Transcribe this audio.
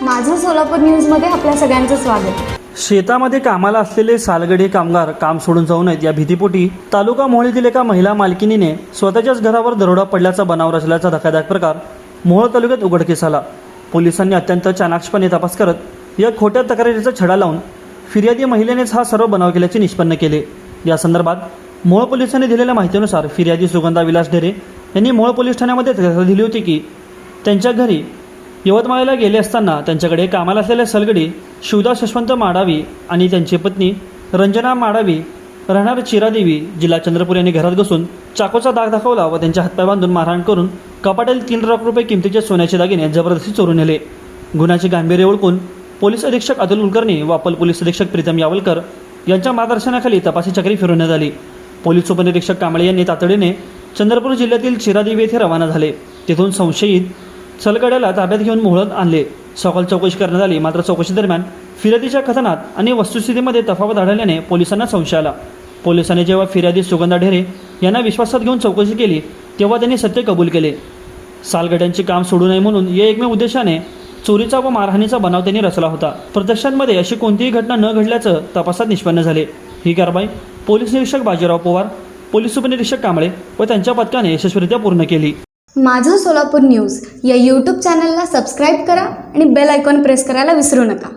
माझं सोलापूर न्यूजमध्ये आपल्या सगळ्यांचं स्वागत। शेतामध्ये कामाला असलेले सालगडी कामगार काम सोडून जाऊ नयेत या भीतीपोटी तालुका मोहोळीतील एका महिला मालकिनीने स्वतःच्याच घरावर दरोडा पडल्याचा बनाव रचल्याचा धक्कादायक प्रकार मोहोळ तालुक्यात उघडकीस आला। पोलिसांनी अत्यंत चाणाक्षपणे तपास करत या खोट्या तक्रारीचा छडा लावून फिर्यादी महिलेनेच हा सर्व बनाव केल्याचे निष्पन्न केले। या संदर्भात मोहोळ पोलिसांनी दिलेल्या माहितीनुसार फिर्यादी सुगंधा विलास ढेरे यांनी मोहोळ पोलीस ठाण्यामध्ये तक्रार दिली होती की त्यांच्या घरी यवतमाळला गेले असताना त्यांच्याकडे कामाला असलेल्या सलगडी शिवदास यशवंत माडावी आणि त्यांची पत्नी रंजना माडावी राहणार चिरादेवी जिल्हा चंद्रपूर यांनी घरात घुसून चाकूचा दाग दाखवला व त्यांच्या हातपाय बांधून मारहाण करून कपाटातील 3 लाख रुपये किमतीचे सोन्याचे दागिने जबरदस्ती चोरून नेले। गुन्ह्याचे गांभीर्य ओळखून पोलीस अधीक्षक अतुल कुलकर्णी व अप्पर पोलीस अधीक्षक प्रीतम यावलकर यांच्या मार्गदर्शनाखाली तपासी चक्री फिरवण्यात आली। पोलीस उपनिरीक्षक कांबळे यांनी तातडीने चंद्रपूर जिल्ह्यातील चिरादेवी येथे रवाना झाले। तिथून संशयित सलगड्याला ताब्यात घेऊन मोहोळात आणले। सखोल चौकशी करण्यात आली, मात्र चौकशी दरम्यान फिर्यादीच्या कथनात आणि वस्तुस्थितीमध्ये तफावत आढळल्याने पोलिसांना संशय आला। पोलिसांनी जेव्हा फिर्यादी सुगंधा ढेरे यांना विश्वासात घेऊन चौकशी केली तेव्हा त्यांनी सत्य कबूल केले। सालगड्यांचे काम सोडू नये म्हणून या एकमेव उद्देशाने चोरीचा व मारहाणीचा बनाव त्यांनी रचला होता। प्रत्यक्षांमध्ये अशी कोणतीही घटना न घडल्याचं तपासात निष्पन्न झाले। ही कारवाई पोलीस निरीक्षक बाजीराव पवार, पोलीस उपनिरीक्षक कांबळे व त्यांच्या पथकाने यशस्वीरित्या पूर्ण केली। माझं सोलापूर न्यूज या यूट्यूब चॅनलला सबस्क्राईब करा आणि बेल आयकॉन प्रेस करायला विसरू नका।